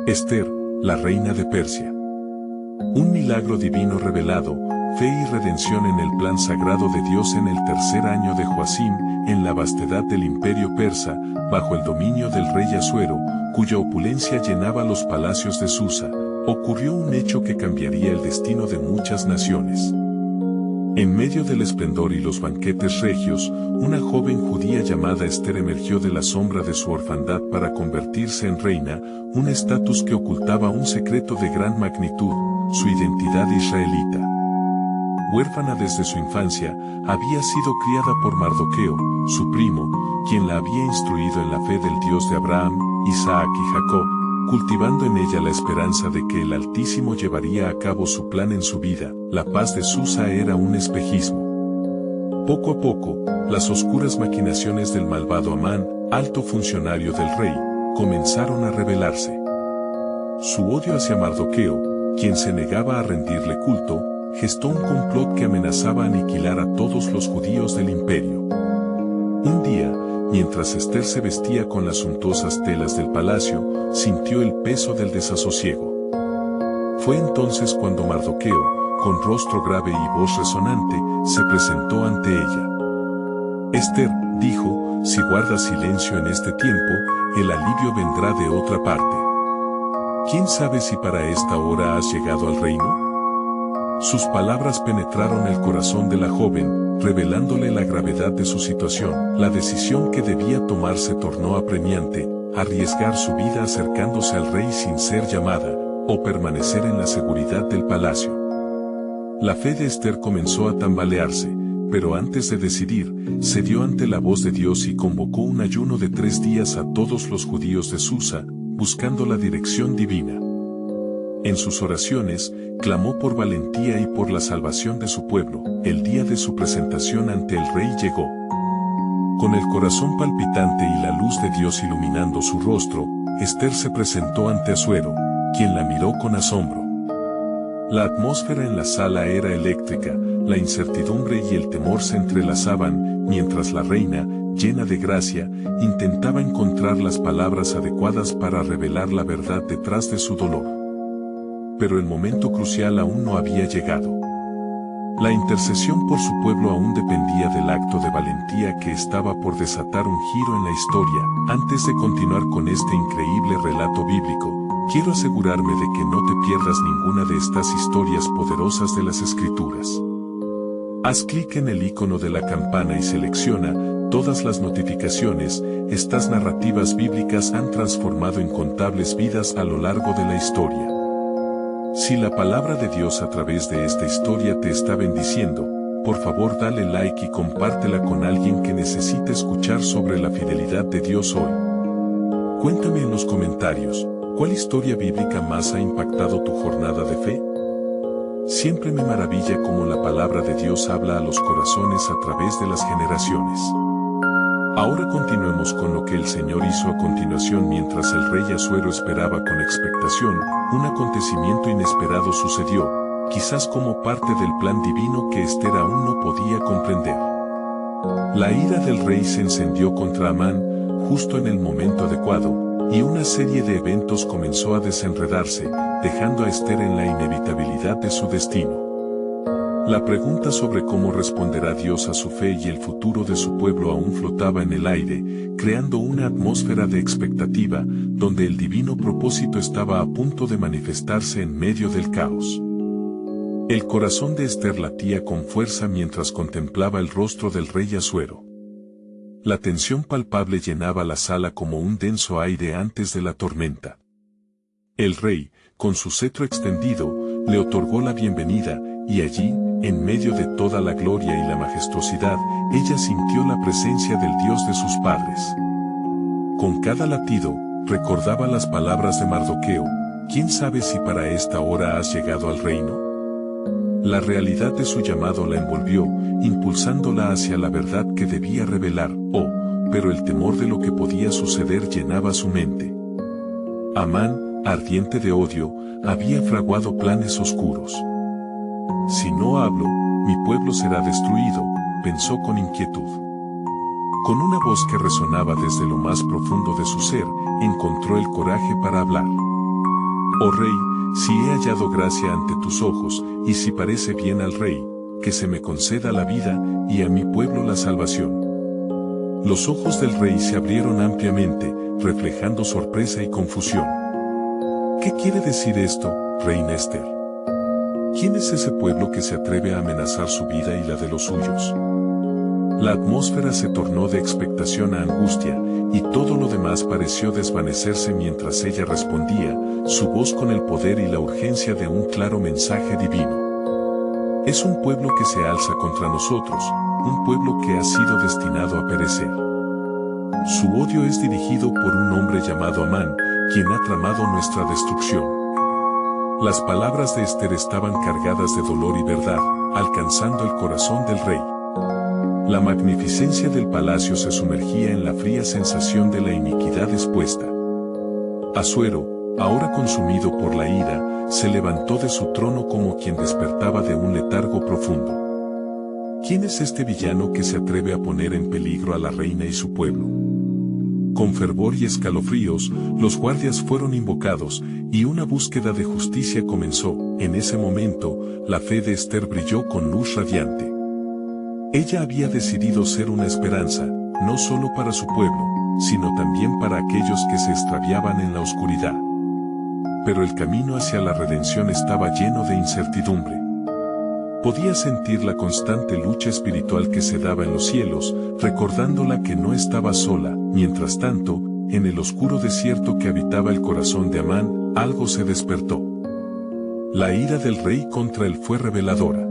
Ester, la reina de Persia. Un milagro divino revelado, fe y redención en el plan sagrado de Dios en el tercer año de Joacim, en la vastedad del imperio persa, bajo el dominio del rey Asuero, cuya opulencia llenaba los palacios de Susa, ocurrió un hecho que cambiaría el destino de muchas naciones. En medio del esplendor y los banquetes regios, una joven judía llamada Ester emergió de la sombra de su orfandad para convertirse en reina, un estatus que ocultaba un secreto de gran magnitud, su identidad israelita. Huérfana desde su infancia, había sido criada por Mardoqueo, su primo, quien la había instruido en la fe del Dios de Abraham, Isaac y Jacob, cultivando en ella la esperanza de que el Altísimo llevaría a cabo su plan en su vida. La paz de Susa era un espejismo. Poco a poco, las oscuras maquinaciones del malvado Amán, alto funcionario del rey, comenzaron a revelarse. Su odio hacia Mardoqueo, quien se negaba a rendirle culto, gestó un complot que amenazaba aniquilar a todos los judíos del imperio. Un día, mientras Ester se vestía con las suntuosas telas del palacio, sintió el peso del desasosiego. Fue entonces cuando Mardoqueo, con rostro grave y voz resonante, se presentó ante ella. Ester, dijo, si guardas silencio en este tiempo, el alivio vendrá de otra parte. ¿Quién sabe si para esta hora has llegado al reino? Sus palabras penetraron el corazón de la joven, revelándole la gravedad de su situación. La decisión que debía tomar se tornó apremiante, arriesgar su vida acercándose al rey sin ser llamada, o permanecer en la seguridad del palacio. La fe de Ester comenzó a tambalearse, pero antes de decidir, cedió ante la voz de Dios y convocó un ayuno de 3 días a todos los judíos de Susa, buscando la dirección divina. En sus oraciones, clamó por valentía y por la salvación de su pueblo. El día de su presentación ante el rey llegó. Con el corazón palpitante y la luz de Dios iluminando su rostro, Ester se presentó ante Asuero, quien la miró con asombro. La atmósfera en la sala era eléctrica, la incertidumbre y el temor se entrelazaban, mientras la reina, llena de gracia, intentaba encontrar las palabras adecuadas para revelar la verdad detrás de su dolor. Pero el momento crucial aún no había llegado. La intercesión por su pueblo aún dependía del acto de valentía que estaba por desatar un giro en la historia. Antes de continuar con este increíble relato bíblico, quiero asegurarme de que no te pierdas ninguna de estas historias poderosas de las Escrituras. Haz clic en el icono de la campana y selecciona todas las notificaciones. Estas narrativas bíblicas han transformado incontables vidas a lo largo de la historia. Si la palabra de Dios a través de esta historia te está bendiciendo, por favor dale like y compártela con alguien que necesite escuchar sobre la fidelidad de Dios hoy. Cuéntame en los comentarios, ¿cuál historia bíblica más ha impactado tu jornada de fe? Siempre me maravilla cómo la palabra de Dios habla a los corazones a través de las generaciones. Ahora continuemos con lo que el Señor hizo a continuación. Mientras el rey Asuero esperaba con expectación, un acontecimiento inesperado sucedió, quizás como parte del plan divino que Ester aún no podía comprender. La ira del rey se encendió contra Amán, justo en el momento adecuado, y una serie de eventos comenzó a desenredarse, dejando a Ester en la inevitabilidad de su destino. La pregunta sobre cómo responderá Dios a su fe y el futuro de su pueblo aún flotaba en el aire, creando una atmósfera de expectativa, donde el divino propósito estaba a punto de manifestarse en medio del caos. El corazón de Ester latía con fuerza mientras contemplaba el rostro del rey Asuero. La tensión palpable llenaba la sala como un denso aire antes de la tormenta. El rey, con su cetro extendido, le otorgó la bienvenida, y allí, en medio de toda la gloria y la majestuosidad, ella sintió la presencia del Dios de sus padres. Con cada latido, recordaba las palabras de Mardoqueo: ¿quién sabe si para esta hora has llegado al reino? La realidad de su llamado la envolvió, impulsándola hacia la verdad que debía revelar. Pero el temor de lo que podía suceder llenaba su mente. Amán, ardiente de odio, había fraguado planes oscuros. Si no hablo, mi pueblo será destruido, pensó con inquietud. Con una voz que resonaba desde lo más profundo de su ser, encontró el coraje para hablar. Oh rey, si he hallado gracia ante tus ojos, y si parece bien al rey, que se me conceda la vida, y a mi pueblo la salvación. Los ojos del rey se abrieron ampliamente, reflejando sorpresa y confusión. ¿Qué quiere decir esto, reina Esther? ¿Quién es ese pueblo que se atreve a amenazar su vida y la de los suyos? La atmósfera se tornó de expectación a angustia, y todo lo demás pareció desvanecerse mientras ella respondía, su voz con el poder y la urgencia de un claro mensaje divino. Es un pueblo que se alza contra nosotros, un pueblo que ha sido destinado a perecer. Su odio es dirigido por un hombre llamado Amán, quien ha tramado nuestra destrucción. Las palabras de Esther estaban cargadas de dolor y verdad, alcanzando el corazón del rey. La magnificencia del palacio se sumergía en la fría sensación de la iniquidad expuesta. Asuero, ahora consumido por la ira, se levantó de su trono como quien despertaba de un letargo profundo. ¿Quién es este villano que se atreve a poner en peligro a la reina y su pueblo? Con fervor y escalofríos, los guardias fueron invocados, y una búsqueda de justicia comenzó. En ese momento, la fe de Esther brilló con luz radiante. Ella había decidido ser una esperanza, no solo para su pueblo, sino también para aquellos que se extraviaban en la oscuridad. Pero el camino hacia la redención estaba lleno de incertidumbre. Podía sentir la constante lucha espiritual que se daba en los cielos, recordándola que no estaba sola. Mientras tanto, en el oscuro desierto que habitaba el corazón de Amán, algo se despertó. La ira del rey contra él fue reveladora.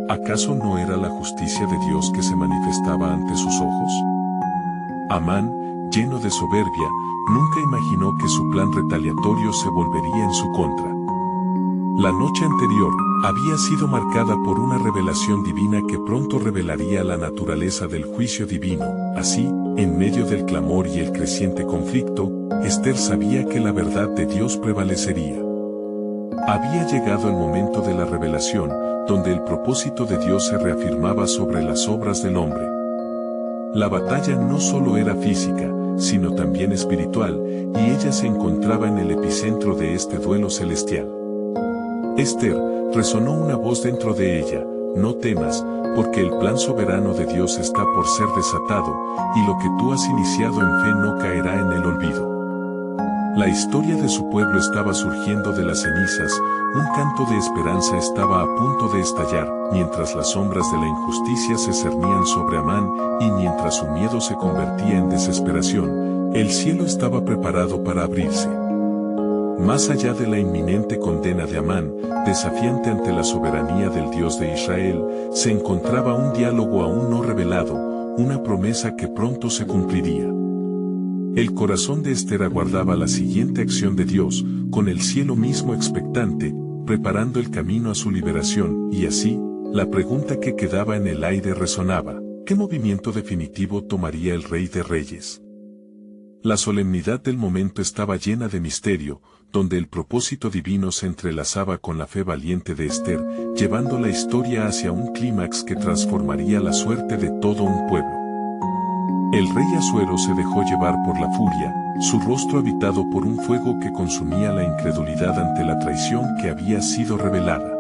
¿Acaso no era la justicia de Dios que se manifestaba ante sus ojos? Amán, lleno de soberbia, nunca imaginó que su plan retaliatorio se volvería en su contra. La noche anterior había sido marcada por una revelación divina que pronto revelaría la naturaleza del juicio divino. Así, en medio del clamor y el creciente conflicto, Esther sabía que la verdad de Dios prevalecería. Había llegado el momento de la revelación, donde el propósito de Dios se reafirmaba sobre las obras del hombre. La batalla no solo era física, sino también espiritual, y ella se encontraba en el epicentro de este duelo celestial. Esther, resonó una voz dentro de ella, no temas, porque el plan soberano de Dios está por ser desatado, y lo que tú has iniciado en fe no caerá en el olvido. La historia de su pueblo estaba surgiendo de las cenizas, un canto de esperanza estaba a punto de estallar, mientras las sombras de la injusticia se cernían sobre Amán, y mientras su miedo se convertía en desesperación, el cielo estaba preparado para abrirse. Más allá de la inminente condena de Amán, desafiante ante la soberanía del Dios de Israel, se encontraba un diálogo aún no revelado, una promesa que pronto se cumpliría. El corazón de Esther aguardaba la siguiente acción de Dios, con el cielo mismo expectante, preparando el camino a su liberación, y así, la pregunta que quedaba en el aire resonaba: ¿qué movimiento definitivo tomaría el Rey de Reyes? La solemnidad del momento estaba llena de misterio, donde el propósito divino se entrelazaba con la fe valiente de Esther, llevando la historia hacia un clímax que transformaría la suerte de todo un pueblo. El rey Asuero se dejó llevar por la furia, su rostro habitado por un fuego que consumía la incredulidad ante la traición que había sido revelada.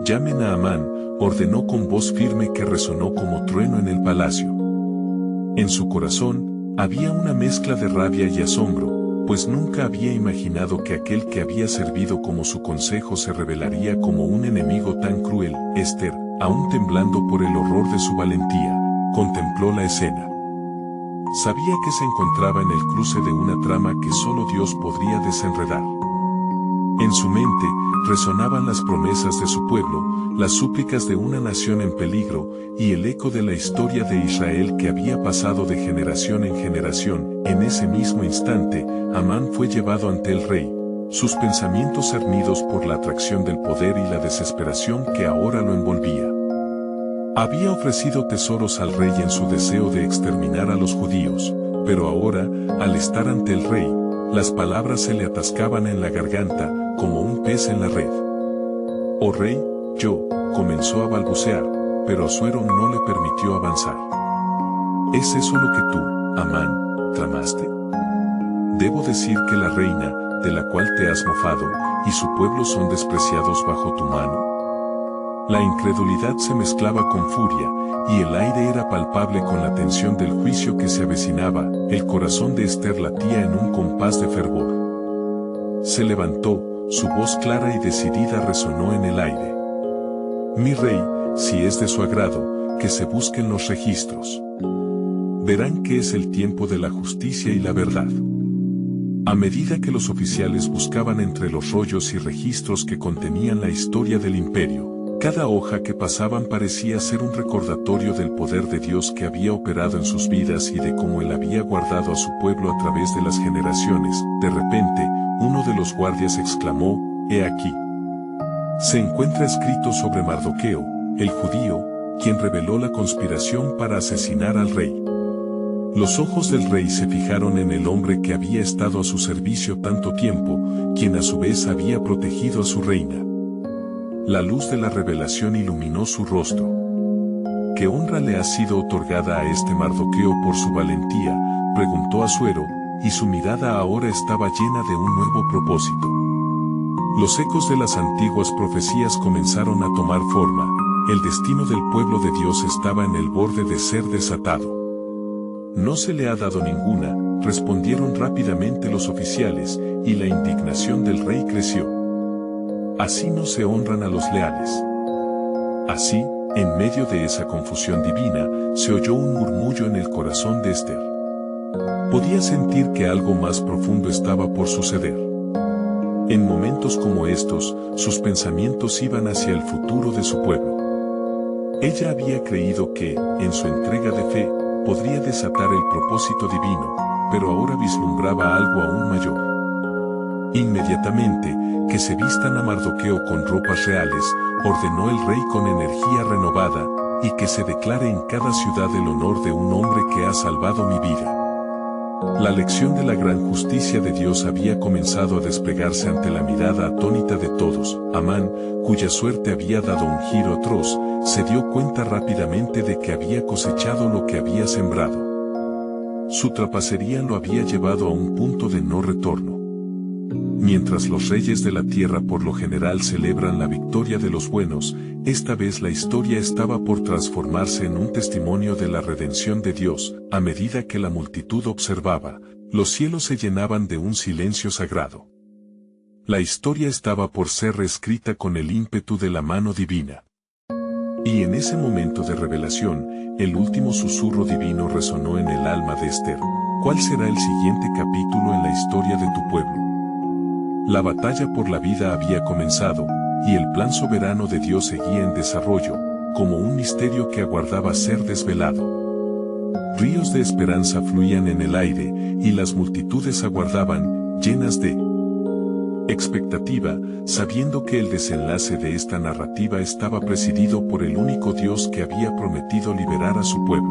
Llamen a Amán, ordenó con voz firme que resonó como trueno en el palacio. En su corazón, había una mezcla de rabia y asombro, pues nunca había imaginado que aquel que había servido como su consejo se revelaría como un enemigo tan cruel. Esther, aún temblando por el horror de su valentía, contempló la escena. Sabía que se encontraba en el cruce de una trama que solo Dios podría desenredar. En su mente, resonaban las promesas de su pueblo, las súplicas de una nación en peligro, y el eco de la historia de Israel que había pasado de generación en generación. En ese mismo instante, Amán fue llevado ante el rey, sus pensamientos cernidos por la atracción del poder y la desesperación que ahora lo envolvía. Había ofrecido tesoros al rey en su deseo de exterminar a los judíos, pero ahora, al estar ante el rey, las palabras se le atascaban en la garganta, como un pez en la red. «Oh rey, yo», comenzó a balbucear, pero Asuero no le permitió avanzar. «¿Es eso lo que tú, Amán, tramaste?» «Debo decir que la reina», de la cual te has mofado, y su pueblo son despreciados bajo tu mano? La incredulidad se mezclaba con furia, y el aire era palpable con la tensión del juicio que se avecinaba. El corazón de Esther latía en un compás de fervor. Se levantó, su voz clara y decidida resonó en el aire. Mi rey, si es de su agrado, que se busquen los registros. Verán que es el tiempo de la justicia y la verdad. A medida que los oficiales buscaban entre los rollos y registros que contenían la historia del imperio, cada hoja que pasaban parecía ser un recordatorio del poder de Dios que había operado en sus vidas y de cómo Él había guardado a su pueblo a través de las generaciones. De repente, uno de los guardias exclamó, «He aquí. Se encuentra escrito sobre Mardoqueo, el judío, quien reveló la conspiración para asesinar al rey». Los ojos del rey se fijaron en el hombre que había estado a su servicio tanto tiempo, quien a su vez había protegido a su reina. La luz de la revelación iluminó su rostro. ¿Qué honra le ha sido otorgada a este Mardoqueo por su valentía?, preguntó Asuero, y su mirada ahora estaba llena de un nuevo propósito. Los ecos de las antiguas profecías comenzaron a tomar forma. El destino del pueblo de Dios estaba en el borde de ser desatado. No se le ha dado ninguna, respondieron rápidamente los oficiales, y la indignación del rey creció. Así no se honran a los leales. Así, en medio de esa confusión divina, se oyó un murmullo en el corazón de Esther. Podía sentir que algo más profundo estaba por suceder. En momentos como estos, sus pensamientos iban hacia el futuro de su pueblo. Ella había creído que, en su entrega de fe, podría desatar el propósito divino, pero ahora vislumbraba algo aún mayor. Inmediatamente, que se vistan a Mardoqueo con ropas reales, ordenó el rey con energía renovada, y que se declare en cada ciudad el honor de un hombre que ha salvado mi vida. La lección de la gran justicia de Dios había comenzado a desplegarse ante la mirada atónita de todos. Amán, cuya suerte había dado un giro atroz, se dio cuenta rápidamente de que había cosechado lo que había sembrado. Su trapacería lo había llevado a un punto de no retorno. Mientras los reyes de la tierra por lo general celebran la victoria de los buenos, esta vez la historia estaba por transformarse en un testimonio de la redención de Dios. A medida que la multitud observaba, los cielos se llenaban de un silencio sagrado. La historia estaba por ser reescrita con el ímpetu de la mano divina. Y en ese momento de revelación, el último susurro divino resonó en el alma de Esther. ¿Cuál será el siguiente capítulo en la historia de tu pueblo? La batalla por la vida había comenzado, y el plan soberano de Dios seguía en desarrollo, como un misterio que aguardaba ser desvelado. Ríos de esperanza fluían en el aire, y las multitudes aguardaban, llenas de expectativa, sabiendo que el desenlace de esta narrativa estaba presidido por el único Dios que había prometido liberar a su pueblo.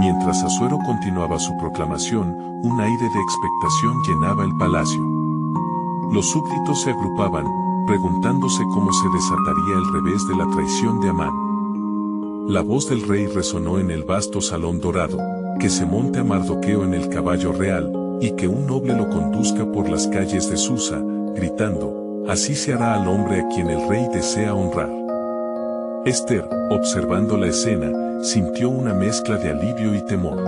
Mientras Asuero continuaba su proclamación, un aire de expectación llenaba el palacio. Los súbditos se agrupaban, preguntándose cómo se desataría el revés de la traición de Amán. La voz del rey resonó en el vasto salón dorado, que se monte a Mardoqueo en el caballo real, y que un noble lo conduzca por las calles de Susa, gritando, así se hará al hombre a quien el rey desea honrar. Esther, observando la escena, sintió una mezcla de alivio y temor.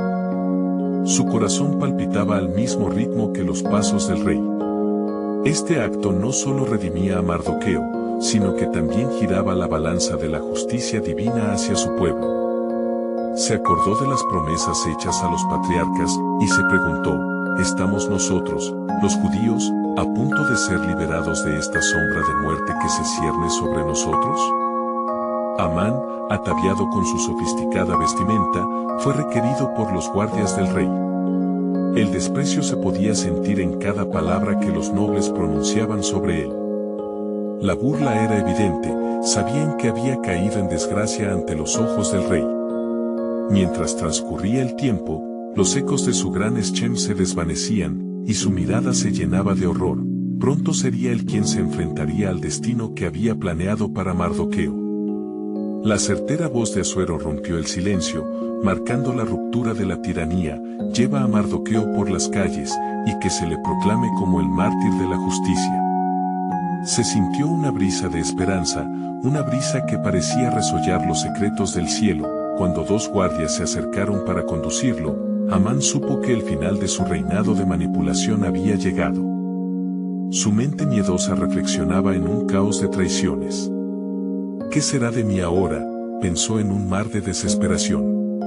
Su corazón palpitaba al mismo ritmo que los pasos del rey. Este acto no solo redimía a Mardoqueo, sino que también giraba la balanza de la justicia divina hacia su pueblo. Se acordó de las promesas hechas a los patriarcas, y se preguntó, ¿estamos nosotros, los judíos, a punto de ser liberados de esta sombra de muerte que se cierne sobre nosotros? Amán, ataviado con su sofisticada vestimenta, fue requerido por los guardias del rey. El desprecio se podía sentir en cada palabra que los nobles pronunciaban sobre él. La burla era evidente, sabían que había caído en desgracia ante los ojos del rey. Mientras transcurría el tiempo, los ecos de su gran eschem se desvanecían, y su mirada se llenaba de horror. Pronto sería él quien se enfrentaría al destino que había planeado para Mardoqueo. La certera voz de Asuero rompió el silencio, marcando la ruptura de la tiranía. Lleva a Mardoqueo por las calles, y que se le proclame como el mártir de la justicia. Se sintió una brisa de esperanza, una brisa que parecía resollar los secretos del cielo. Cuando dos guardias se acercaron para conducirlo, Amán supo que el final de su reinado de manipulación había llegado. Su mente miedosa reflexionaba en un caos de traiciones. ¿Qué será de mí ahora?, pensó en un mar de desesperación.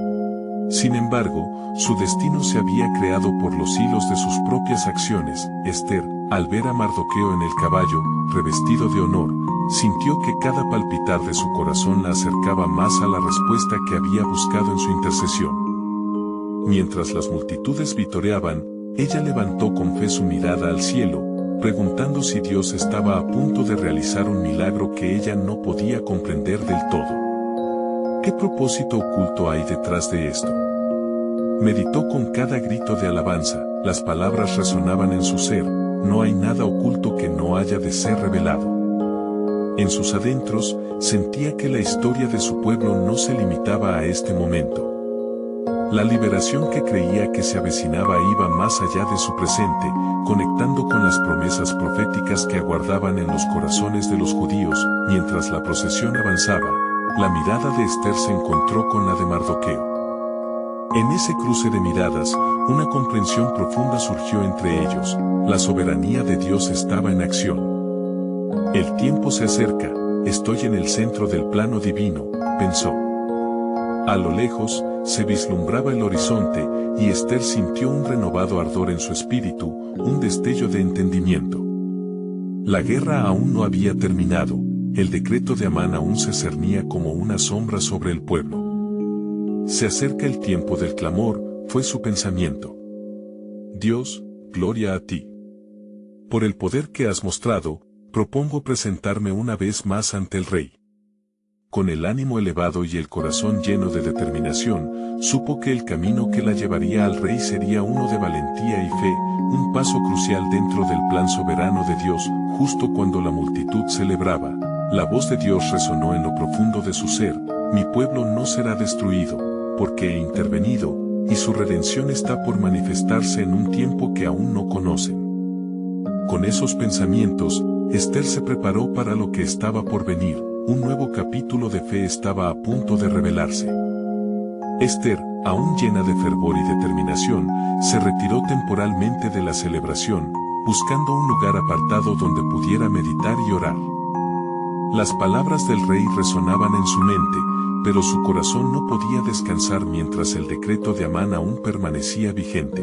Sin embargo, su destino se había creado por los hilos de sus propias acciones. Esther, al ver a Mardoqueo en el caballo, revestido de honor, sintió que cada palpitar de su corazón la acercaba más a la respuesta que había buscado en su intercesión. Mientras las multitudes vitoreaban, ella levantó con fe su mirada al cielo, preguntando si Dios estaba a punto de realizar un milagro que ella no podía comprender del todo. ¿Qué propósito oculto hay detrás de esto? Meditó con cada grito de alabanza, las palabras resonaban en su ser, no hay nada oculto que no haya de ser revelado. En sus adentros, sentía que la historia de su pueblo no se limitaba a este momento. La liberación que creía que se avecinaba iba más allá de su presente, conectando con las promesas proféticas que aguardaban en los corazones de los judíos. Mientras la procesión avanzaba, la mirada de Esther se encontró con la de Mardoqueo. En ese cruce de miradas, una comprensión profunda surgió entre ellos. La soberanía de Dios estaba en acción. El tiempo se acerca, estoy en el centro del plano divino, pensó. A lo lejos, se vislumbraba el horizonte, y Esther sintió un renovado ardor en su espíritu, un destello de entendimiento. La guerra aún no había terminado, el decreto de Amán aún se cernía como una sombra sobre el pueblo. Se acerca el tiempo del clamor, fue su pensamiento. Dios, gloria a ti. Por el poder que has mostrado, propongo presentarme una vez más ante el rey. Con el ánimo elevado y el corazón lleno de determinación, supo que el camino que la llevaría al rey sería uno de valentía y fe, un paso crucial dentro del plan soberano de Dios. Justo cuando la multitud celebraba, la voz de Dios resonó en lo profundo de su ser: mi pueblo no será destruido, porque he intervenido, y su redención está por manifestarse en un tiempo que aún no conocen. Con esos pensamientos, Esther se preparó para lo que estaba por venir. Un nuevo capítulo de fe estaba a punto de revelarse. Esther, aún llena de fervor y determinación, se retiró temporalmente de la celebración, buscando un lugar apartado donde pudiera meditar y orar. Las palabras del rey resonaban en su mente, pero su corazón no podía descansar mientras el decreto de Amán aún permanecía vigente.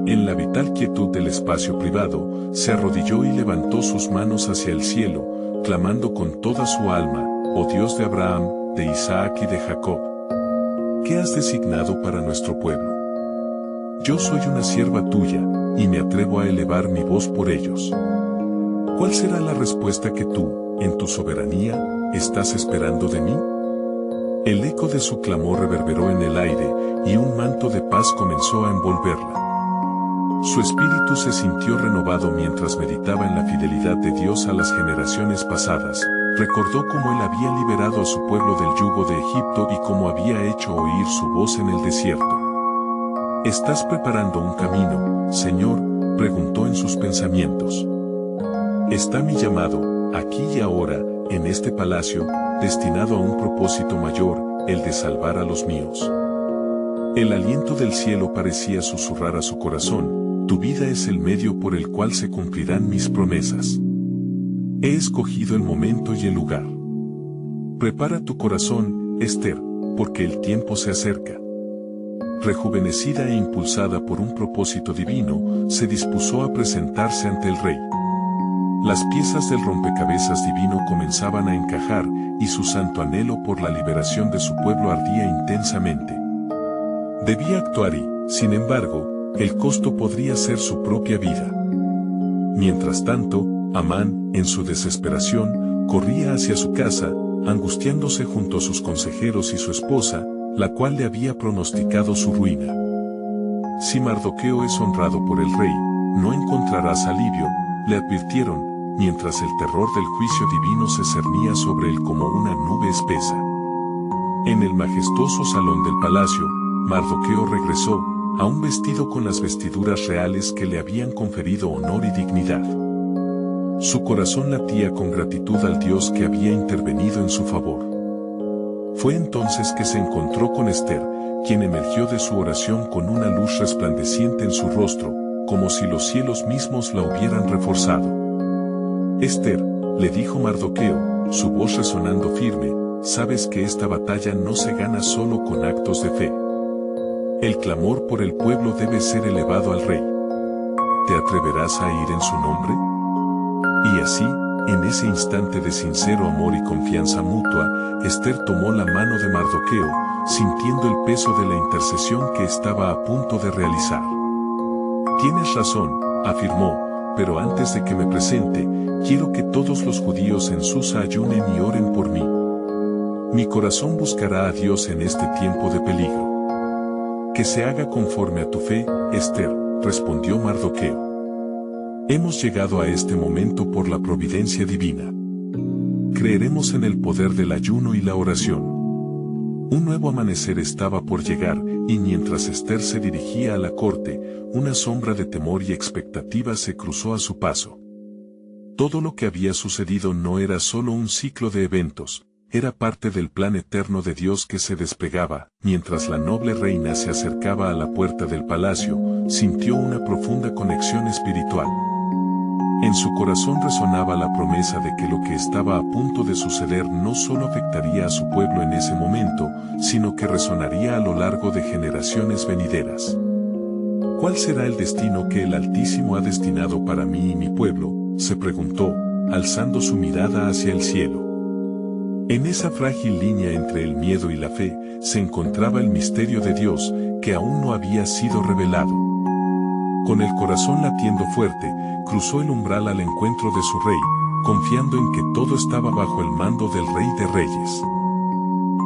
En la vital quietud del espacio privado, se arrodilló y levantó sus manos hacia el cielo, clamando con toda su alma: oh Dios de Abraham, de Isaac y de Jacob, ¿qué has designado para nuestro pueblo? Yo soy una sierva tuya, y me atrevo a elevar mi voz por ellos. ¿Cuál será la respuesta que tú, en tu soberanía, estás esperando de mí? El eco de su clamor reverberó en el aire, y un manto de paz comenzó a envolverla. Su espíritu se sintió renovado mientras meditaba en la fidelidad de Dios a las generaciones pasadas. Recordó cómo Él había liberado a su pueblo del yugo de Egipto y cómo había hecho oír su voz en el desierto. ¿Estás preparando un camino, Señor?, preguntó en sus pensamientos. ¿Está mi llamado, aquí y ahora, en este palacio, destinado a un propósito mayor, el de salvar a los míos? El aliento del cielo parecía susurrar a su corazón: tu vida es el medio por el cual se cumplirán mis promesas. He escogido el momento y el lugar. Prepara tu corazón, Esther, porque el tiempo se acerca. Rejuvenecida e impulsada por un propósito divino, se dispuso a presentarse ante el rey. Las piezas del rompecabezas divino comenzaban a encajar, y su santo anhelo por la liberación de su pueblo ardía intensamente. Debía actuar y, sin embargo, el costo podría ser su propia vida. Mientras tanto, Amán, en su desesperación, corría hacia su casa, angustiándose junto a sus consejeros y su esposa, la cual le había pronosticado su ruina. Si Mardoqueo es honrado por el rey, no encontrarás alivio, le advirtieron, mientras el terror del juicio divino se cernía sobre él como una nube espesa. En el majestuoso salón del palacio, Mardoqueo regresó, aún vestido con las vestiduras reales que le habían conferido honor y dignidad. Su corazón latía con gratitud al Dios que había intervenido en su favor. Fue entonces que se encontró con Ester, quien emergió de su oración con una luz resplandeciente en su rostro, como si los cielos mismos la hubieran reforzado. Ester, le dijo Mardoqueo, su voz resonando firme, sabes que esta batalla no se gana solo con actos de fe. El clamor por el pueblo debe ser elevado al rey. ¿Te atreverás a ir en su nombre? Y así, en ese instante de sincero amor y confianza mutua, Ester tomó la mano de Mardoqueo, sintiendo el peso de la intercesión que estaba a punto de realizar. Tienes razón, afirmó, pero antes de que me presente, quiero que todos los judíos en Susa ayunen y oren por mí. Mi corazón buscará a Dios en este tiempo de peligro. Que se haga conforme a tu fe, Ester, respondió Mardoqueo. Hemos llegado a este momento por la providencia divina. Creeremos en el poder del ayuno y la oración. Un nuevo amanecer estaba por llegar, y mientras Ester se dirigía a la corte, una sombra de temor y expectativa se cruzó a su paso. Todo lo que había sucedido no era solo un ciclo de eventos, era parte del plan eterno de Dios que se desplegaba. Mientras la noble reina se acercaba a la puerta del palacio, sintió una profunda conexión espiritual. En su corazón resonaba la promesa de que lo que estaba a punto de suceder no solo afectaría a su pueblo en ese momento, sino que resonaría a lo largo de generaciones venideras. ¿Cuál será el destino que el Altísimo ha destinado para mí y mi pueblo?, se preguntó, alzando su mirada hacia el cielo. En esa frágil línea entre el miedo y la fe, se encontraba el misterio de Dios, que aún no había sido revelado. Con el corazón latiendo fuerte, cruzó el umbral al encuentro de su rey, confiando en que todo estaba bajo el mando del Rey de Reyes.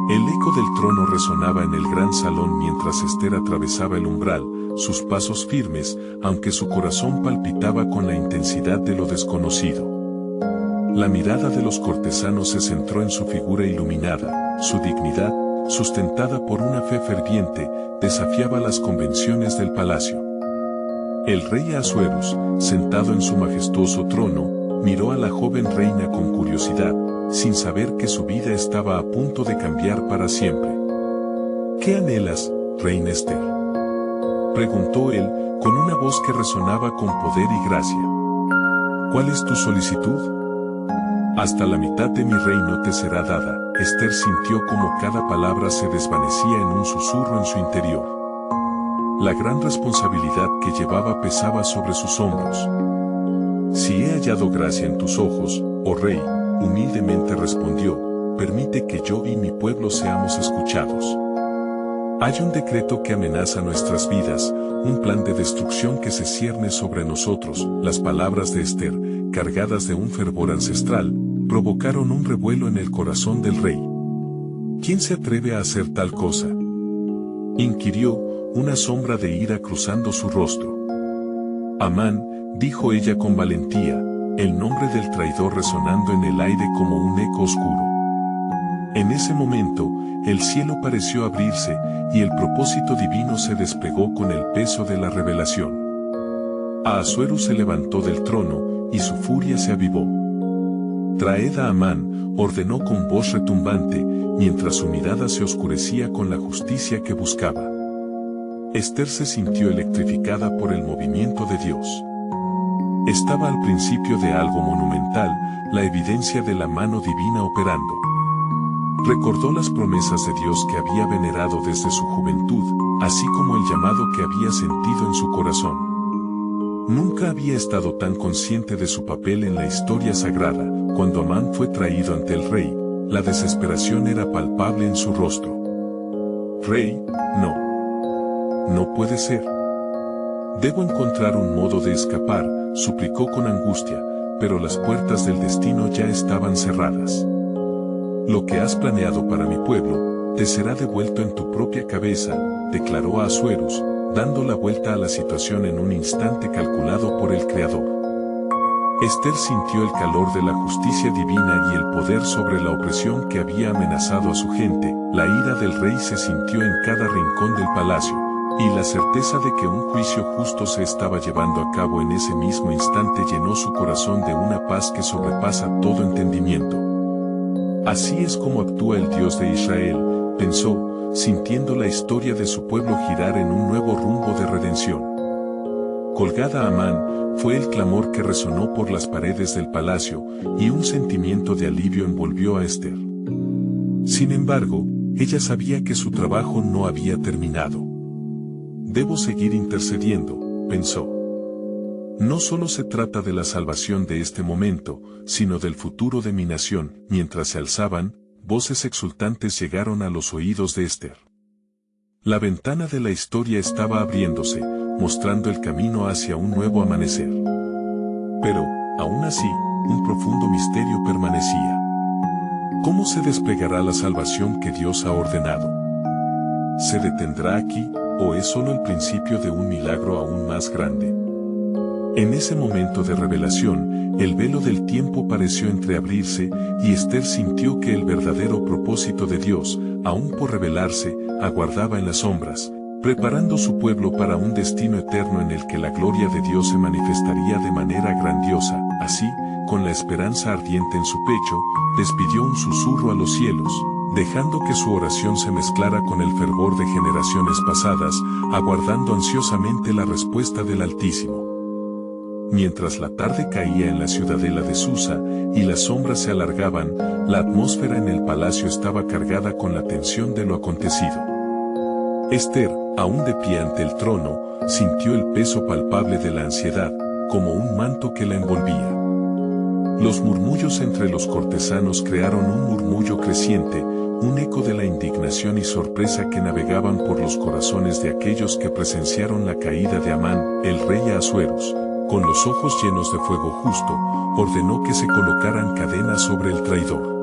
El eco del trono resonaba en el gran salón mientras Ester atravesaba el umbral, sus pasos firmes, aunque su corazón palpitaba con la intensidad de lo desconocido. La mirada de los cortesanos se centró en su figura iluminada, su dignidad, sustentada por una fe ferviente, desafiaba las convenciones del palacio. El rey Asuerus, sentado en su majestuoso trono, miró a la joven reina con curiosidad, sin saber que su vida estaba a punto de cambiar para siempre. ¿Qué anhelas, reina Ester?, preguntó él, con una voz que resonaba con poder y gracia. ¿Cuál es tu solicitud? Hasta la mitad de mi reino te será dada. Ester sintió como cada palabra se desvanecía en un susurro en su interior. La gran responsabilidad que llevaba pesaba sobre sus hombros. Si he hallado gracia en tus ojos, oh rey, humildemente respondió, permite que yo y mi pueblo seamos escuchados. Hay un decreto que amenaza nuestras vidas, un plan de destrucción que se cierne sobre nosotros. Las palabras de Ester, cargadas de un fervor ancestral, provocaron un revuelo en el corazón del rey. ¿Quién se atreve a hacer tal cosa?, inquirió, una sombra de ira cruzando su rostro. Amán, dijo ella con valentía, el nombre del traidor resonando en el aire como un eco oscuro. En ese momento, el cielo pareció abrirse, y el propósito divino se desplegó con el peso de la revelación. Asuerus se levantó del trono, y su furia se avivó. Traed a Amán, ordenó con voz retumbante, mientras su mirada se oscurecía con la justicia que buscaba. Ester se sintió electrificada por el movimiento de Dios. Estaba al principio de algo monumental, la evidencia de la mano divina operando. Recordó las promesas de Dios que había venerado desde su juventud, así como el llamado que había sentido en su corazón. Nunca había estado tan consciente de su papel en la historia sagrada. Cuando Amán fue traído ante el rey, la desesperación era palpable en su rostro. Rey, no puede ser. Debo encontrar un modo de escapar, suplicó con angustia, pero las puertas del destino ya estaban cerradas. Lo que has planeado para mi pueblo, te será devuelto en tu propia cabeza, declaró Asuerus, dando la vuelta a la situación en un instante calculado por el Creador. Esther sintió el calor de la justicia divina y el poder sobre la opresión que había amenazado a su gente. La ira del rey se sintió en cada rincón del palacio, y la certeza de que un juicio justo se estaba llevando a cabo en ese mismo instante llenó su corazón de una paz que sobrepasa todo entendimiento. Así es como actúa el Dios de Israel, pensó, sintiendo la historia de su pueblo girar en un nuevo rumbo de redención. Colgada Amán, fue el clamor que resonó por las paredes del palacio, y un sentimiento de alivio envolvió a Esther. Sin embargo, ella sabía que su trabajo no había terminado. Debo seguir intercediendo, pensó. No solo se trata de la salvación de este momento, sino del futuro de mi nación. Mientras se alzaban, voces exultantes llegaron a los oídos de Esther. La ventana de la historia estaba abriéndose, mostrando el camino hacia un nuevo amanecer. Pero, aún así, un profundo misterio permanecía. ¿Cómo se desplegará la salvación que Dios ha ordenado? ¿Se detendrá aquí, o es solo el principio de un milagro aún más grande? En ese momento de revelación, el velo del tiempo pareció entreabrirse, y Esther sintió que el verdadero propósito de Dios, aún por revelarse, aguardaba en las sombras, preparando su pueblo para un destino eterno en el que la gloria de Dios se manifestaría de manera grandiosa. Así, con la esperanza ardiente en su pecho, despidió un susurro a los cielos, dejando que su oración se mezclara con el fervor de generaciones pasadas, aguardando ansiosamente la respuesta del Altísimo. Mientras la tarde caía en la ciudadela de Susa, y las sombras se alargaban, la atmósfera en el palacio estaba cargada con la tensión de lo acontecido. Esther, aún de pie ante el trono, sintió el peso palpable de la ansiedad, como un manto que la envolvía. Los murmullos entre los cortesanos crearon un murmullo creciente, un eco de la indignación y sorpresa que navegaban por los corazones de aquellos que presenciaron la caída de Amán. El rey Asuerus, con los ojos llenos de fuego justo, ordenó que se colocaran cadenas sobre el traidor.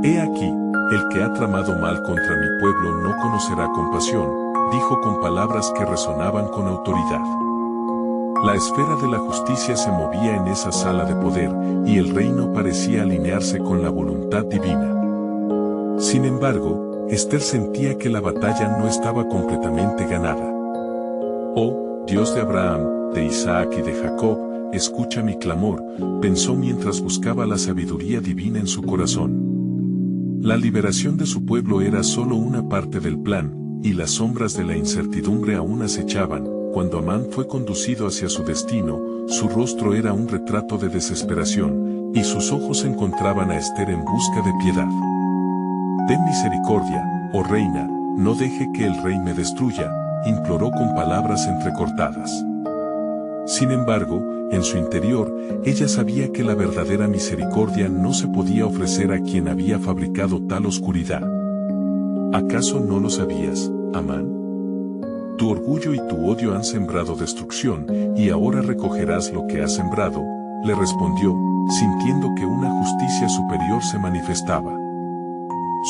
He aquí, el que ha tramado mal contra mi pueblo no conocerá compasión, dijo con palabras que resonaban con autoridad. La esfera de la justicia se movía en esa sala de poder, y el reino parecía alinearse con la voluntad divina. Sin embargo, Esther sentía que la batalla no estaba completamente ganada. Oh, Dios de Abraham, de Isaac y de Jacob, escucha mi clamor, pensó mientras buscaba la sabiduría divina en su corazón. La liberación de su pueblo era solo una parte del plan, y las sombras de la incertidumbre aún acechaban. Cuando Amán fue conducido hacia su destino, su rostro era un retrato de desesperación, y sus ojos encontraban a Esther en busca de piedad. Ten misericordia, oh reina, no deje que el rey me destruya, imploró con palabras entrecortadas. Sin embargo, en su interior, ella sabía que la verdadera misericordia no se podía ofrecer a quien había fabricado tal oscuridad. ¿Acaso no lo sabías, Amán? Tu orgullo y tu odio han sembrado destrucción, y ahora recogerás lo que has sembrado, le respondió, sintiendo que una justicia superior se manifestaba.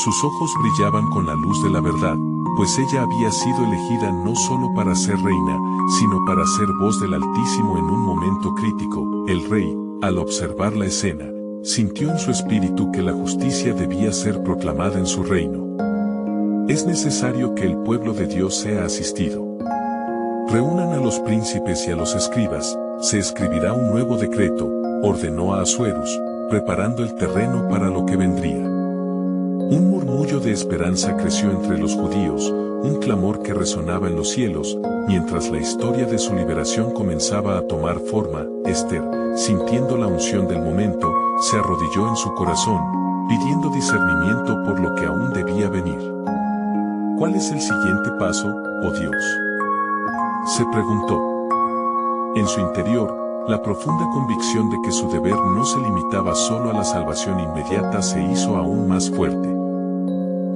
Sus ojos brillaban con la luz de la verdad, pues ella había sido elegida no solo para ser reina, sino para ser voz del Altísimo en un momento crítico. El rey, al observar la escena, sintió en su espíritu que la justicia debía ser proclamada en su reino. Es necesario que el pueblo de Dios sea asistido. Reúnan a los príncipes y a los escribas, se escribirá un nuevo decreto, ordenó a Asuerus, preparando el terreno para lo que vendría. Un murmullo de esperanza creció entre los judíos, un clamor que resonaba en los cielos, mientras la historia de su liberación comenzaba a tomar forma. Esther, sintiendo la unción del momento, se arrodilló en su corazón, pidiendo discernimiento por lo que aún debía venir. ¿Cuál es el siguiente paso, oh Dios?, se preguntó. En su interior, la profunda convicción de que su deber no se limitaba solo a la salvación inmediata se hizo aún más fuerte.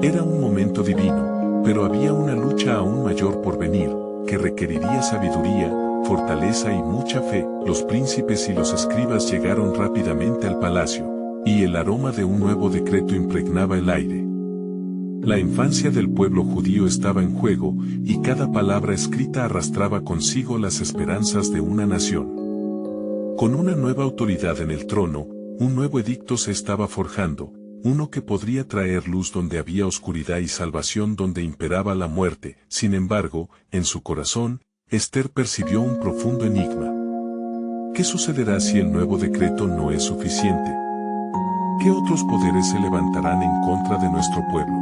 Era un momento divino, pero había una lucha aún mayor por venir, que requeriría sabiduría, fortaleza y mucha fe. Los príncipes y los escribas llegaron rápidamente al palacio, y el aroma de un nuevo decreto impregnaba el aire. La infancia del pueblo judío estaba en juego, y cada palabra escrita arrastraba consigo las esperanzas de una nación. Con una nueva autoridad en el trono, un nuevo edicto se estaba forjando, uno que podría traer luz donde había oscuridad y salvación donde imperaba la muerte. Sin embargo, en su corazón, Esther percibió un profundo enigma. ¿Qué sucederá si el nuevo decreto no es suficiente? ¿Qué otros poderes se levantarán en contra de nuestro pueblo?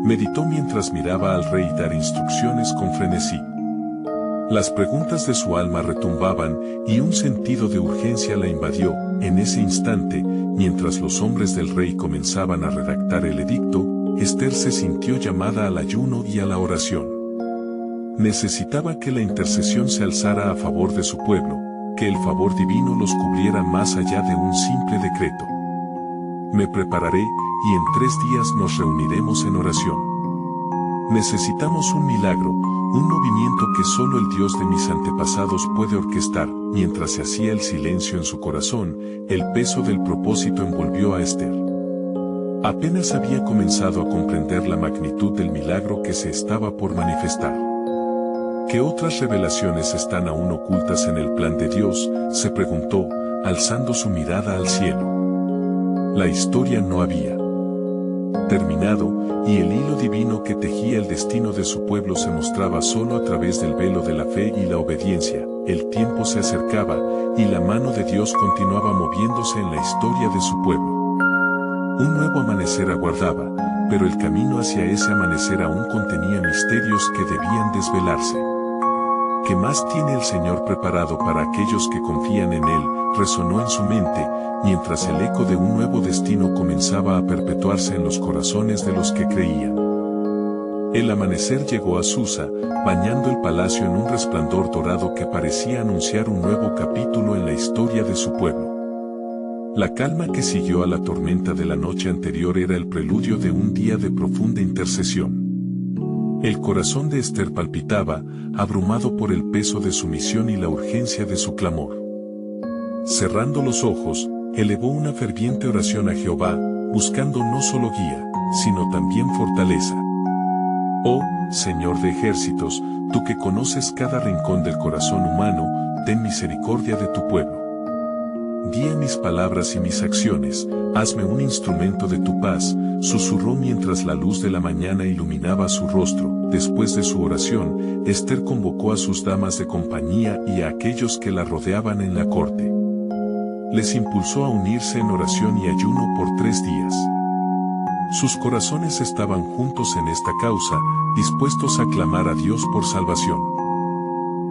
Meditó mientras miraba al rey dar instrucciones con frenesí. Las preguntas de su alma retumbaban y un sentido de urgencia la invadió. En ese instante, mientras los hombres del rey comenzaban a redactar el edicto, Esther se sintió llamada al ayuno y a la oración. Necesitaba que la intercesión se alzara a favor de su pueblo, que el favor divino los cubriera más allá de un simple decreto. Me prepararé, y en 3 días nos reuniremos en oración. Necesitamos un milagro, un movimiento que solo el Dios de mis antepasados puede orquestar. Mientras se hacía el silencio en su corazón, el peso del propósito envolvió a Esther. Apenas había comenzado a comprender la magnitud del milagro que se estaba por manifestar. ¿Qué otras revelaciones están aún ocultas en el plan de Dios?, se preguntó, alzando su mirada al cielo. La historia no había terminado, y el hilo divino que tejía el destino de su pueblo se mostraba solo a través del velo de la fe y la obediencia. El tiempo se acercaba, y la mano de Dios continuaba moviéndose en la historia de su pueblo. Un nuevo amanecer aguardaba, pero el camino hacia ese amanecer aún contenía misterios que debían desvelarse. ¿Qué más tiene el Señor preparado para aquellos que confían en Él?, resonó en su mente, mientras el eco de un nuevo destino comenzaba a perpetuarse en los corazones de los que creían. El amanecer llegó a Susa, bañando el palacio en un resplandor dorado que parecía anunciar un nuevo capítulo en la historia de su pueblo. La calma que siguió a la tormenta de la noche anterior era el preludio de un día de profunda intercesión. El corazón de Esther palpitaba, abrumado por el peso de su misión y la urgencia de su clamor. Cerrando los ojos, elevó una ferviente oración a Jehová, buscando no solo guía, sino también fortaleza. Oh, Señor de ejércitos, tú que conoces cada rincón del corazón humano, ten misericordia de tu pueblo. Guía mis palabras y mis acciones, hazme un instrumento de tu paz, susurró mientras la luz de la mañana iluminaba su rostro. Después de su oración, Esther convocó a sus damas de compañía y a aquellos que la rodeaban en la corte. Les impulsó a unirse en oración y ayuno por 3 días. Sus corazones estaban juntos en esta causa, dispuestos a clamar a Dios por salvación.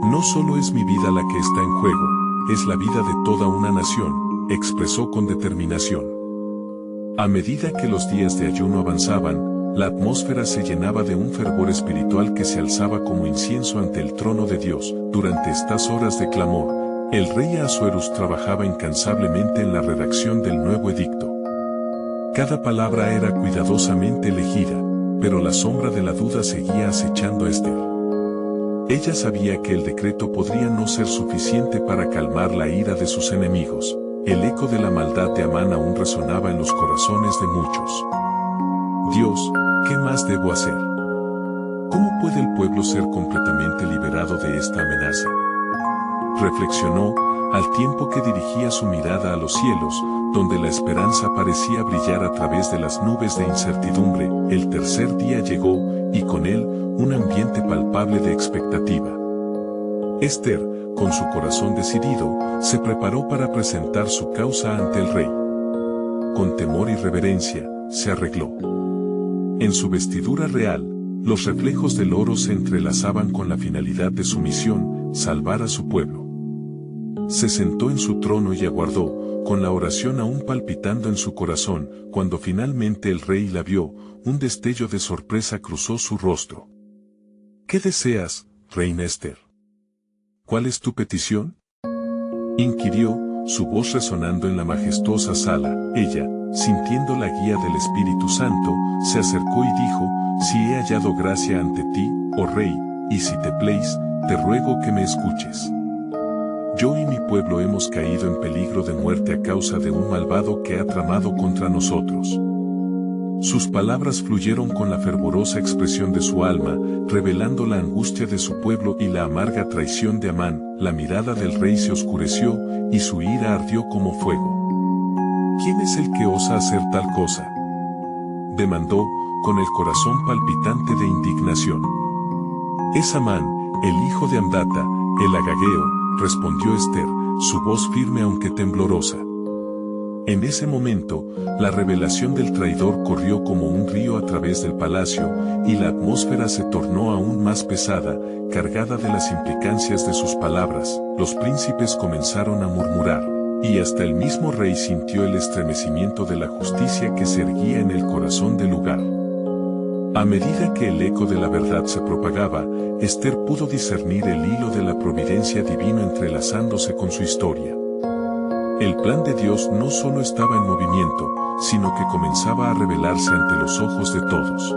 No solo es mi vida la que está en juego, es la vida de toda una nación, expresó con determinación. A medida que los días de ayuno avanzaban, la atmósfera se llenaba de un fervor espiritual que se alzaba como incienso ante el trono de Dios. Durante estas horas de clamor, el rey Asuerus trabajaba incansablemente en la redacción del nuevo edicto. Cada palabra era cuidadosamente elegida, pero la sombra de la duda seguía acechando a Esther. Ella sabía que el decreto podría no ser suficiente para calmar la ira de sus enemigos. El eco de la maldad de Amán aún resonaba en los corazones de muchos. Dios, ¿qué más debo hacer? ¿Cómo puede el pueblo ser completamente liberado de esta amenaza? Reflexionó, al tiempo que dirigía su mirada a los cielos, donde la esperanza parecía brillar a través de las nubes de incertidumbre. El tercer día llegó, y con él, un ambiente palpable de expectativa. Esther, con su corazón decidido, se preparó para presentar su causa ante el rey. Con temor y reverencia, se arregló. En su vestidura real, los reflejos del oro se entrelazaban con la finalidad de su misión, salvar a su pueblo. Se sentó en su trono y aguardó, con la oración aún palpitando en su corazón. Cuando finalmente el rey la vio, un destello de sorpresa cruzó su rostro. ¿Qué deseas, reina Esther? ¿Cuál es tu petición?, inquirió, su voz resonando en la majestuosa sala. Ella, sintiendo la guía del Espíritu Santo, se acercó y dijo: si he hallado gracia ante ti, oh rey, y si te place, te ruego que me escuches. Yo y mi pueblo hemos caído en peligro de muerte a causa de un malvado que ha tramado contra nosotros. Sus palabras fluyeron con la fervorosa expresión de su alma, revelando la angustia de su pueblo y la amarga traición de Amán. La mirada del rey se oscureció, y su ira ardió como fuego. ¿Quién es el que osa hacer tal cosa?, demandó, con el corazón palpitante de indignación. Es Amán, el hijo de Amdata, el agageo, respondió Ester, su voz firme aunque temblorosa. En ese momento, la revelación del traidor corrió como un río a través del palacio, y la atmósfera se tornó aún más pesada, cargada de las implicancias de sus palabras. Los príncipes comenzaron a murmurar, y hasta el mismo rey sintió el estremecimiento de la justicia que se erguía en el corazón del lugar. A medida que el eco de la verdad se propagaba, Ester pudo discernir el hilo de la providencia divina entrelazándose con su historia. El plan de Dios no solo estaba en movimiento, sino que comenzaba a revelarse ante los ojos de todos.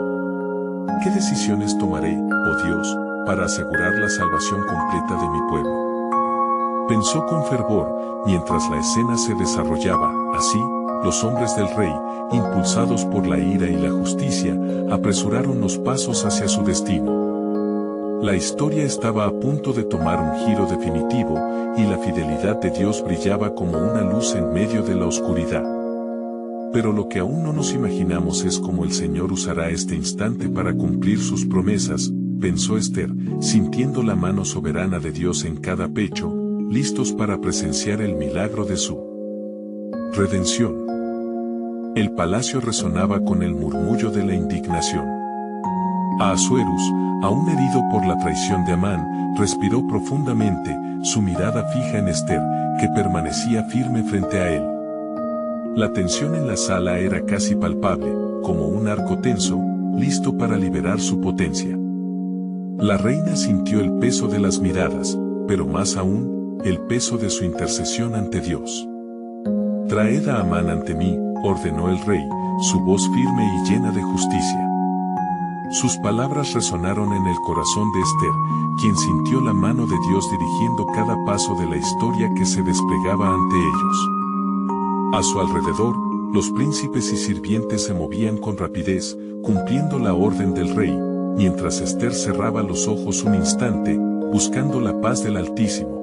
¿Qué decisiones tomaré, oh Dios, para asegurar la salvación completa de mi pueblo?, pensó con fervor, mientras la escena se desarrollaba. Así, los hombres del rey, impulsados por la ira y la justicia, apresuraron los pasos hacia su destino. La historia estaba a punto de tomar un giro definitivo, y la fidelidad de Dios brillaba como una luz en medio de la oscuridad. Pero lo que aún no nos imaginamos es cómo el Señor usará este instante para cumplir sus promesas, pensó Ester, sintiendo la mano soberana de Dios en cada pecho, listos para presenciar el milagro de su redención. El palacio resonaba con el murmullo de la indignación. Ahasuerus, aún herido por la traición de Amán, respiró profundamente, su mirada fija en Ester, que permanecía firme frente a él. La tensión en la sala era casi palpable, como un arco tenso, listo para liberar su potencia. La reina sintió el peso de las miradas, pero más aún, el peso de su intercesión ante Dios. Traed a Amán ante mí, ordenó el rey, su voz firme y llena de justicia. Sus palabras resonaron en el corazón de Ester, quien sintió la mano de Dios dirigiendo cada paso de la historia que se desplegaba ante ellos. A su alrededor, los príncipes y sirvientes se movían con rapidez, cumpliendo la orden del rey, mientras Ester cerraba los ojos un instante, buscando la paz del Altísimo.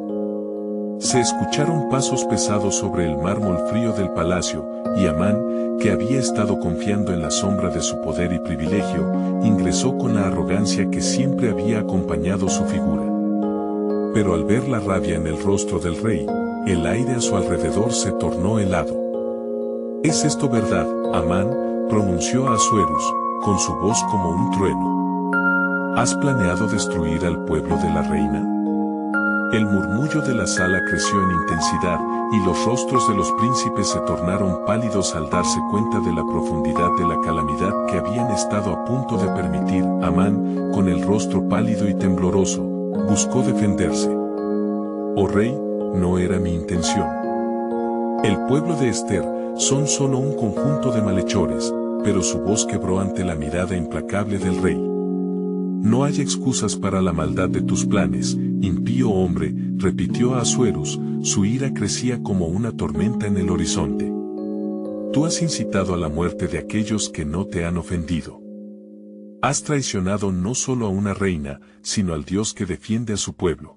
Se escucharon pasos pesados sobre el mármol frío del palacio, y Amán, que había estado confiando en la sombra de su poder y privilegio, ingresó con la arrogancia que siempre había acompañado su figura. Pero al ver la rabia en el rostro del rey, el aire a su alrededor se tornó helado. ¿Es esto verdad, Amán?, pronunció Ahasuerus, con su voz como un trueno. ¿Has planeado destruir al pueblo de la reina? El murmullo de la sala creció en intensidad, y los rostros de los príncipes se tornaron pálidos al darse cuenta de la profundidad de la calamidad que habían estado a punto de permitir. Amán, con el rostro pálido y tembloroso, buscó defenderse. Oh rey, no era mi intención. El pueblo de Ester son solo un conjunto de malhechores, pero su voz quebró ante la mirada implacable del rey. No hay excusas para la maldad de tus planes, impío hombre, repitió Ahasuerus, su ira crecía como una tormenta en el horizonte. Tú has incitado a la muerte de aquellos que no te han ofendido. Has traicionado no solo a una reina, sino al Dios que defiende a su pueblo.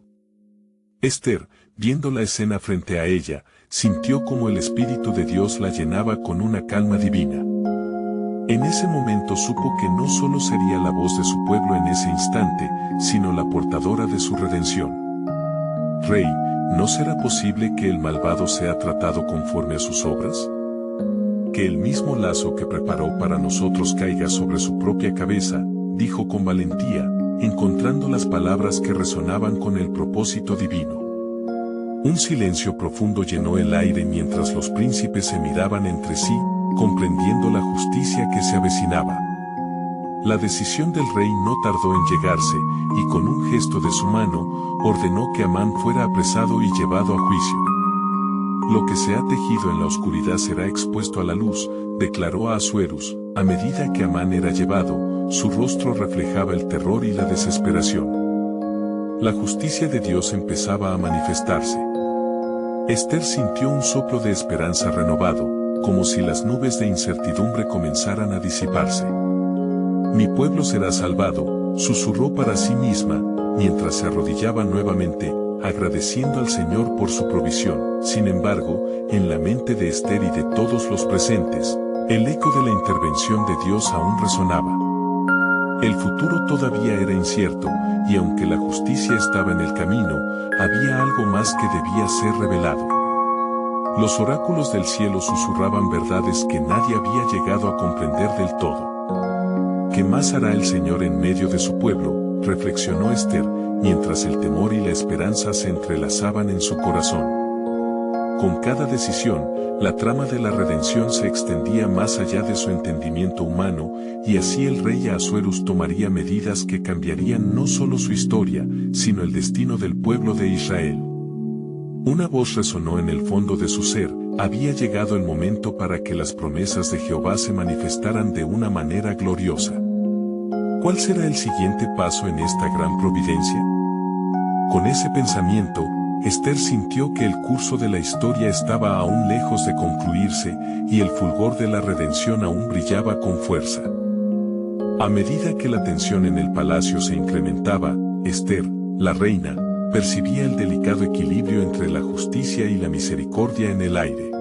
Ester, viendo la escena frente a ella, sintió como el Espíritu de Dios la llenaba con una calma divina. En ese momento supo que no solo sería la voz de su pueblo en ese instante, sino la portadora de su redención. Rey, ¿no será posible que el malvado sea tratado conforme a sus obras? Que el mismo lazo que preparó para nosotros caiga sobre su propia cabeza, dijo con valentía, encontrando las palabras que resonaban con el propósito divino. Un silencio profundo llenó el aire mientras los príncipes se miraban entre sí, comprendiendo la justicia que se avecinaba. La decisión del rey no tardó en llegarse, y con un gesto de su mano, ordenó que Amán fuera apresado y llevado a juicio. Lo que se ha tejido en la oscuridad será expuesto a la luz, declaró Ahasuerus. A medida que Amán era llevado, su rostro reflejaba el terror y la desesperación. La justicia de Dios empezaba a manifestarse. Ester sintió un soplo de esperanza renovado, como si las nubes de incertidumbre comenzaran a disiparse. Mi pueblo será salvado, susurró para sí misma, mientras se arrodillaba nuevamente, agradeciendo al Señor por su provisión. Sin embargo, en la mente de Esther y de todos los presentes, el eco de la intervención de Dios aún resonaba. El futuro todavía era incierto, y aunque la justicia estaba en el camino, había algo más que debía ser revelado. Los oráculos del cielo susurraban verdades que nadie había llegado a comprender del todo. ¿Qué más hará el Señor en medio de su pueblo?, reflexionó Esther, mientras el temor y la esperanza se entrelazaban en su corazón. Con cada decisión, la trama de la redención se extendía más allá de su entendimiento humano, y así el rey Asuerus tomaría medidas que cambiarían no solo su historia, sino el destino del pueblo de Israel. Una voz resonó en el fondo de su ser: había llegado el momento para que las promesas de Jehová se manifestaran de una manera gloriosa. ¿Cuál será el siguiente paso en esta gran providencia? Con ese pensamiento, Esther sintió que el curso de la historia estaba aún lejos de concluirse, y el fulgor de la redención aún brillaba con fuerza. A medida que la tensión en el palacio se incrementaba, Esther, la reina, percibía el delicado equilibrio entre la justicia y la misericordia en el aire.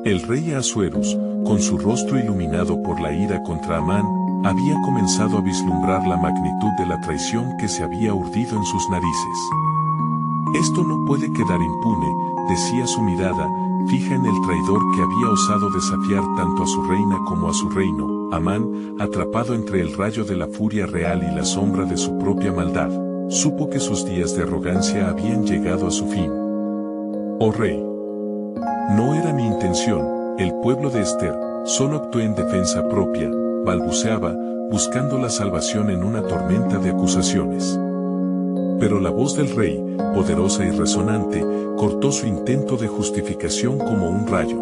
El rey Asuerus, con su rostro iluminado por la ira contra Amán, había comenzado a vislumbrar la magnitud de la traición que se había urdido en sus narices. Esto no puede quedar impune, decía su mirada, fija en el traidor que había osado desafiar tanto a su reina como a su reino. Amán, atrapado entre el rayo de la furia real y la sombra de su propia maldad, supo que sus días de arrogancia habían llegado a su fin. Oh rey, no era mi intención, el pueblo de Esther, solo actué en defensa propia, balbuceaba, buscando la salvación en una tormenta de acusaciones. Pero la voz del rey, poderosa y resonante, cortó su intento de justificación como un rayo.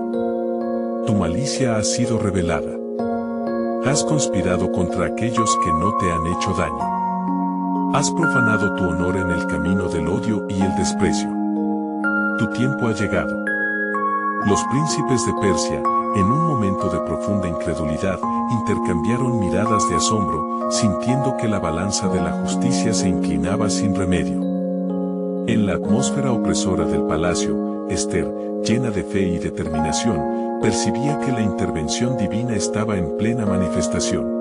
Tu malicia ha sido revelada. Has conspirado contra aquellos que no te han hecho daño. Has profanado tu honor en el camino del odio y el desprecio. Tu tiempo ha llegado. Los príncipes de Persia, en un momento de profunda incredulidad, intercambiaron miradas de asombro, sintiendo que la balanza de la justicia se inclinaba sin remedio. En la atmósfera opresora del palacio, Esther, llena de fe y determinación, percibía que la intervención divina estaba en plena manifestación.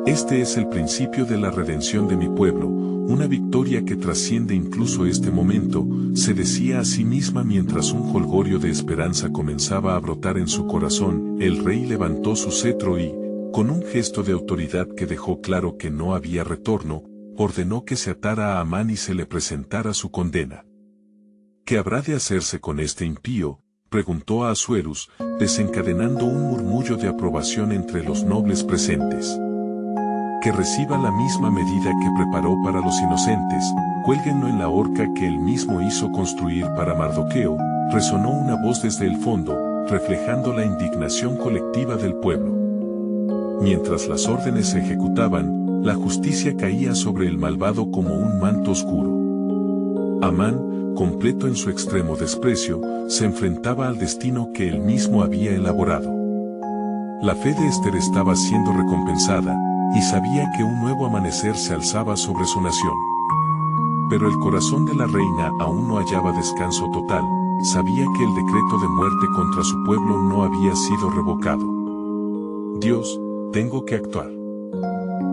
Este es el principio de la redención de mi pueblo, una victoria que trasciende incluso este momento, se decía a sí misma mientras un jolgorio de esperanza comenzaba a brotar en su corazón. El rey levantó su cetro y, con un gesto de autoridad que dejó claro que no había retorno, ordenó que se atara a Amán y se le presentara su condena. ¿Qué habrá de hacerse con este impío?, preguntó a Asuerus, desencadenando un murmullo de aprobación entre los nobles presentes. Que reciba la misma medida que preparó para los inocentes, cuélguenlo en la horca que él mismo hizo construir para Mardoqueo, resonó una voz desde el fondo, reflejando la indignación colectiva del pueblo. Mientras las órdenes se ejecutaban, la justicia caía sobre el malvado como un manto oscuro. Amán, completo en su extremo desprecio, se enfrentaba al destino que él mismo había elaborado. La fe de Esther estaba siendo recompensada, y sabía que un nuevo amanecer se alzaba sobre su nación. Pero el corazón de la reina aún no hallaba descanso total, sabía que el decreto de muerte contra su pueblo no había sido revocado. Dios, tengo que actuar.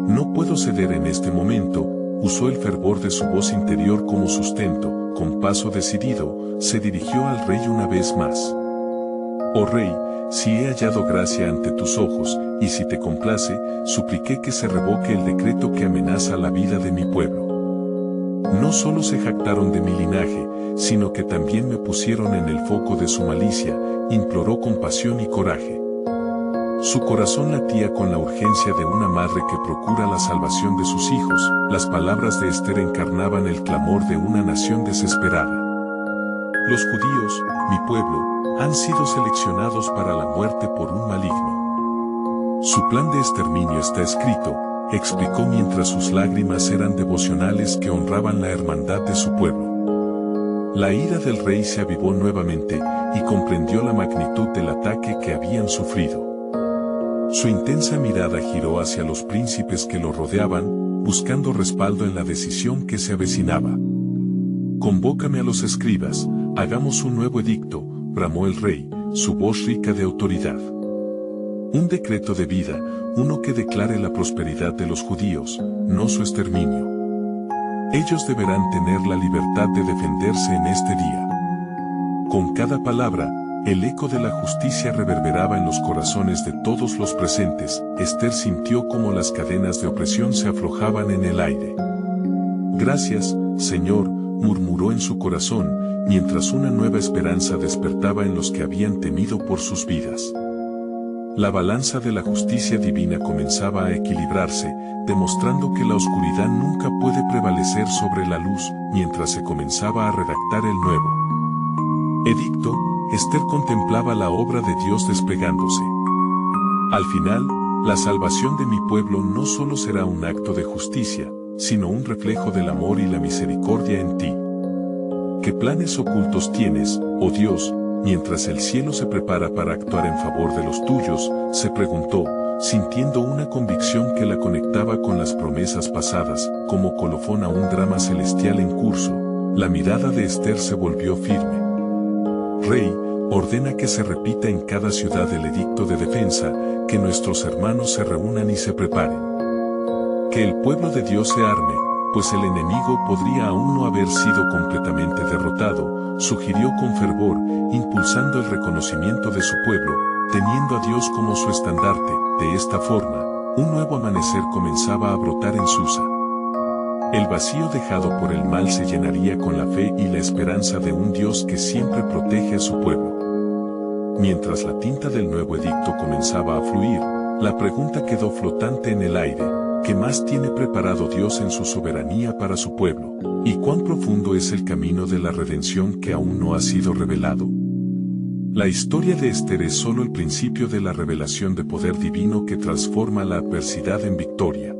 No puedo ceder en este momento, usó el fervor de su voz interior como sustento, con paso decidido, se dirigió al rey una vez más. Oh rey, si he hallado gracia ante tus ojos, y si te complace, supliqué que se revoque el decreto que amenaza la vida de mi pueblo. No solo se jactaron de mi linaje, sino que también me pusieron en el foco de su malicia, imploró con pasión y coraje. Su corazón latía con la urgencia de una madre que procura la salvación de sus hijos. Las palabras de Esther encarnaban el clamor de una nación desesperada. Los judíos, mi pueblo, han sido seleccionados para la muerte por un maligno. Su plan de exterminio está escrito, explicó mientras sus lágrimas eran devocionales que honraban la hermandad de su pueblo. La ira del rey se avivó nuevamente y comprendió la magnitud del ataque que habían sufrido. Su intensa mirada giró hacia los príncipes que lo rodeaban, buscando respaldo en la decisión que se avecinaba. «Convócame a los escribas, hagamos un nuevo edicto», bramó el rey, su voz rica de autoridad. «Un decreto de vida, uno que declare la prosperidad de los judíos, no su exterminio. Ellos deberán tener la libertad de defenderse en este día». Con cada palabra, el eco de la justicia reverberaba en los corazones de todos los presentes. Esther sintió como las cadenas de opresión se aflojaban en el aire. «Gracias, Señor», murmuró en su corazón, mientras una nueva esperanza despertaba en los que habían temido por sus vidas. La balanza de la justicia divina comenzaba a equilibrarse, demostrando que la oscuridad nunca puede prevalecer sobre la luz. Mientras se comenzaba a redactar el nuevo edicto, Esther contemplaba la obra de Dios desplegándose. Al final, la salvación de mi pueblo no solo será un acto de justicia, sino un reflejo del amor y la misericordia en ti. ¿Qué planes ocultos tienes, oh Dios? Mientras el cielo se prepara para actuar en favor de los tuyos, se preguntó, sintiendo una convicción que la conectaba con las promesas pasadas, como colofón a un drama celestial en curso. La mirada de Esther se volvió firme. Rey, ordena que se repita en cada ciudad el edicto de defensa, que nuestros hermanos se reúnan y se preparen. Que el pueblo de Dios se arme, pues el enemigo podría aún no haber sido completamente derrotado, sugirió con fervor, impulsando el reconocimiento de su pueblo, teniendo a Dios como su estandarte. De esta forma, un nuevo amanecer comenzaba a brotar en Susa. El vacío dejado por el mal se llenaría con la fe y la esperanza de un Dios que siempre protege a su pueblo. Mientras la tinta del nuevo edicto comenzaba a fluir, la pregunta quedó flotante en el aire: ¿qué más tiene preparado Dios en su soberanía para su pueblo? ¿Y cuán profundo es el camino de la redención que aún no ha sido revelado? La historia de Esther es solo el principio de la revelación de poder divino que transforma la adversidad en victoria.